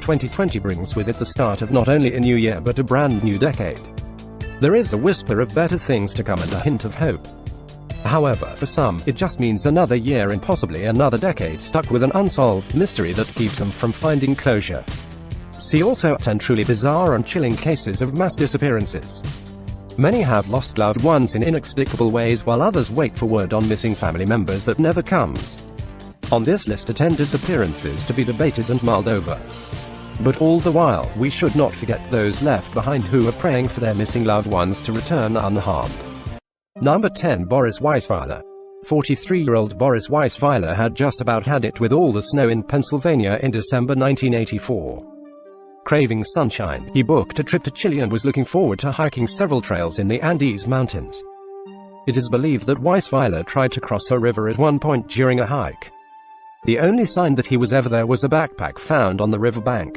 2020 brings with it the start of not only a new year but a brand new decade. There is a whisper of better things to come and a hint of hope. However, for some, it just means another year and possibly another decade stuck with an unsolved mystery that keeps them from finding closure. See also 10 truly bizarre and chilling cases of mass disappearances. Many have lost loved ones in inexplicable ways while others wait for word on missing family members that never comes. On this list are 10 disappearances to be debated and mulled over. But all the while, we should not forget those left behind who are praying for their missing loved ones to return unharmed. Number 10. Boris Weisweiler. 43-year-old Boris Weisweiler had just about had it with all the snow in Pennsylvania in December 1984. Craving sunshine, he booked a trip to Chile and was looking forward to hiking several trails in the Andes Mountains. It is believed that Weisweiler tried to cross a river at one point during a hike. The only sign that he was ever there was a backpack found on the riverbank.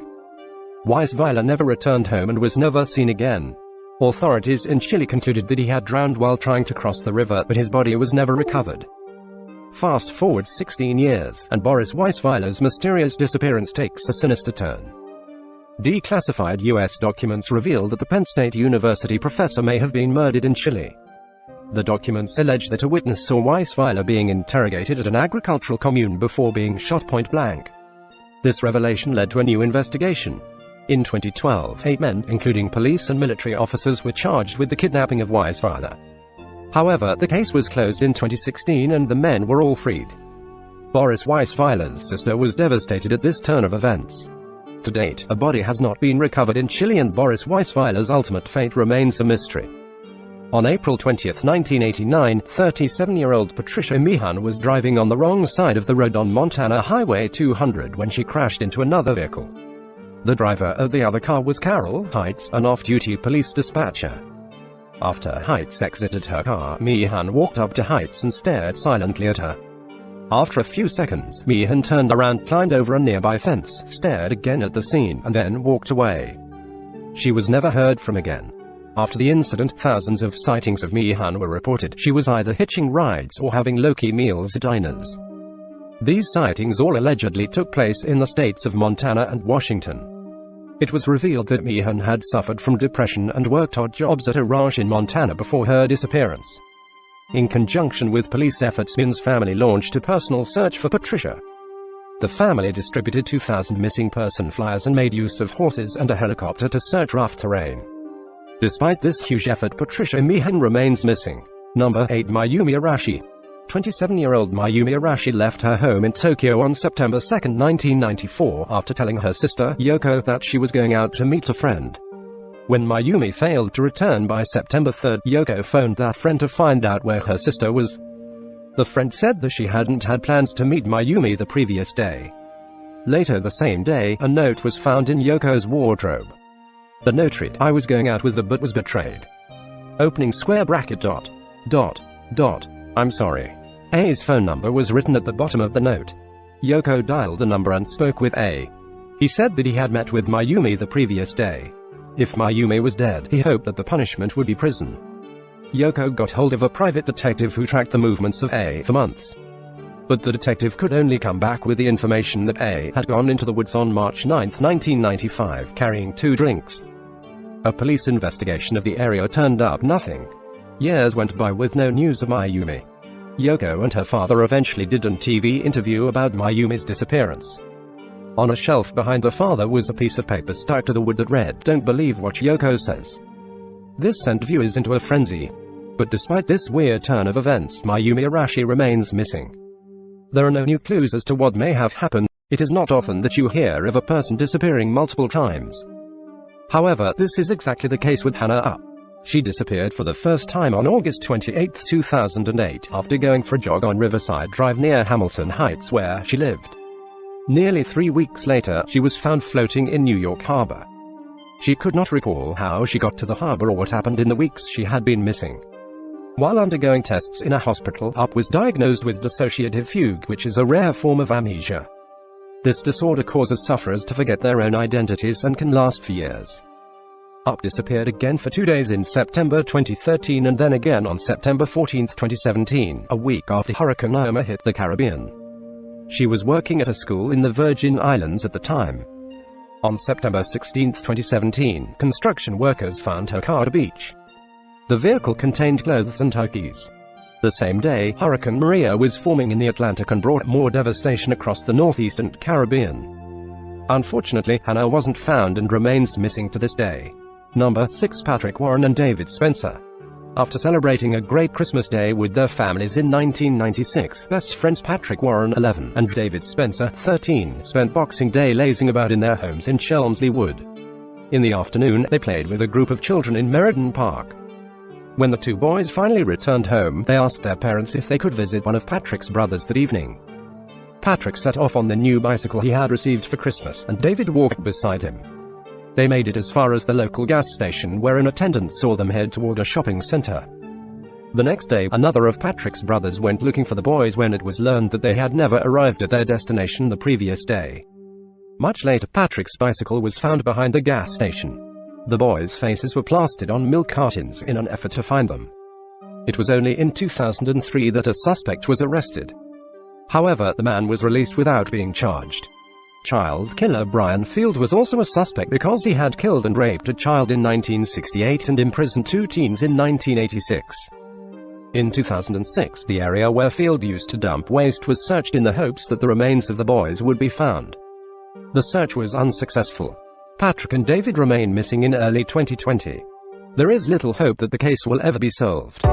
Weisweiler never returned home and was never seen again. Authorities in Chile concluded that he had drowned while trying to cross the river, but his body was never recovered. Fast forward 16 years, and Boris Weisweiler's mysterious disappearance takes a sinister turn. Declassified U.S. documents reveal that the Penn State University professor may have been murdered in Chile. The documents allege that a witness saw Weisweiler being interrogated at an agricultural commune before being shot point blank. This revelation led to a new investigation. In 2012, 8 men, including police and military officers, were charged with the kidnapping of Weisweiler. However, the case was closed in 2016 and the men were all freed. Boris Weisweiler's sister was devastated at this turn of events. To date, a body has not been recovered in Chile and Boris Weisweiler's ultimate fate remains a mystery. On April 20, 1989, 37-year-old Patricia Meehan was driving on the wrong side of the road on Montana Highway 200 when she crashed into another vehicle. The driver of the other car was Carol Heights, an off-duty police dispatcher. After Heights exited her car, Meehan walked up to Heights and stared silently at her. After a few seconds, Meehan turned around, climbed over a nearby fence, stared again at the scene, and then walked away. She was never heard from again. After the incident, thousands of sightings of Meehan were reported. She was either hitching rides or having low-key meals at diners. These sightings all allegedly took place in the states of Montana and Washington. It was revealed that Meehan had suffered from depression and worked odd jobs at a ranch in Montana before her disappearance. In conjunction with police efforts, Meehan's family launched a personal search for Patricia. The family distributed 2,000 missing person flyers and made use of horses and a helicopter to search rough terrain. Despite this huge effort, Patricia Meehan remains missing. Number 8. Mayumi Arashi. 27-year-old Mayumi Arashi left her home in Tokyo on September 2, 1994, after telling her sister, Yoko, that she was going out to meet a friend. When Mayumi failed to return by September 3, Yoko phoned that friend to find out where her sister was. The friend said that she hadn't had plans to meet Mayumi the previous day. Later the same day, a note was found in Yoko's wardrobe. The note read, "I was going out with the but was betrayed. Opening square bracket ... I'm sorry." A's phone number was written at the bottom of the note. Yoko dialed the number and spoke with A. He said that he had met with Mayumi the previous day. If Mayumi was dead, he hoped that the punishment would be prison. Yoko got hold of a private detective who tracked the movements of A for months. But the detective could only come back with the information that A had gone into the woods on March 9, 1995, carrying 2 drinks. A police investigation of the area turned up nothing. Years went by with no news of Mayumi. Yoko and her father eventually did an TV interview about Mayumi's disappearance. On a shelf behind the father was a piece of paper stuck to the wood that read, "Don't believe what Yoko says." This sent viewers into a frenzy. But despite this weird turn of events, Mayumi Arashi remains missing. There are no new clues as to what may have happened. It is not often that you hear of a person disappearing multiple times. However, this is exactly the case with Hannah Up. She disappeared for the first time on August 28, 2008, after going for a jog on Riverside Drive near Hamilton Heights where she lived. Nearly 3 weeks later, she was found floating in New York Harbor. She could not recall how she got to the harbor or what happened in the weeks she had been missing. While undergoing tests in a hospital, Up was diagnosed with dissociative fugue, which is a rare form of amnesia. This disorder causes sufferers to forget their own identities and can last for years. Up disappeared again for 2 days in September 2013 and then again on September 14, 2017, a week after Hurricane Irma hit the Caribbean. She was working at a school in the Virgin Islands at the time. On September 16, 2017, construction workers found her car at a beach. The vehicle contained clothes and turkeys. The same day, Hurricane Maria was forming in the Atlantic and brought more devastation across the northeastern Caribbean. Unfortunately, Hannah wasn't found and remains missing to this day. Number 6. Patrick Warren and David Spencer. After celebrating a great Christmas Day with their families in 1996, best friends Patrick Warren, 11, and David Spencer, 13, spent Boxing Day lazing about in their homes in Chelmsley Wood. In the afternoon, they played with a group of children in Meriden Park. When the two boys finally returned home, they asked their parents if they could visit one of Patrick's brothers that evening. Patrick set off on the new bicycle he had received for Christmas, and David walked beside him. They made it as far as the local gas station, where an attendant saw them head toward a shopping center. The next day, another of Patrick's brothers went looking for the boys when it was learned that they had never arrived at their destination the previous day. Much later, Patrick's bicycle was found behind the gas station. The boys' faces were plastered on milk cartons in an effort to find them. It was only in 2003 that a suspect was arrested. However, the man was released without being charged. Child killer Brian Field was also a suspect because he had killed and raped a child in 1968 and imprisoned 2 teens in 1986. In 2006, the area where Field used to dump waste was searched in the hopes that the remains of the boys would be found. The search was unsuccessful. Patrick and David remain missing in early 2020. There is little hope that the case will ever be solved.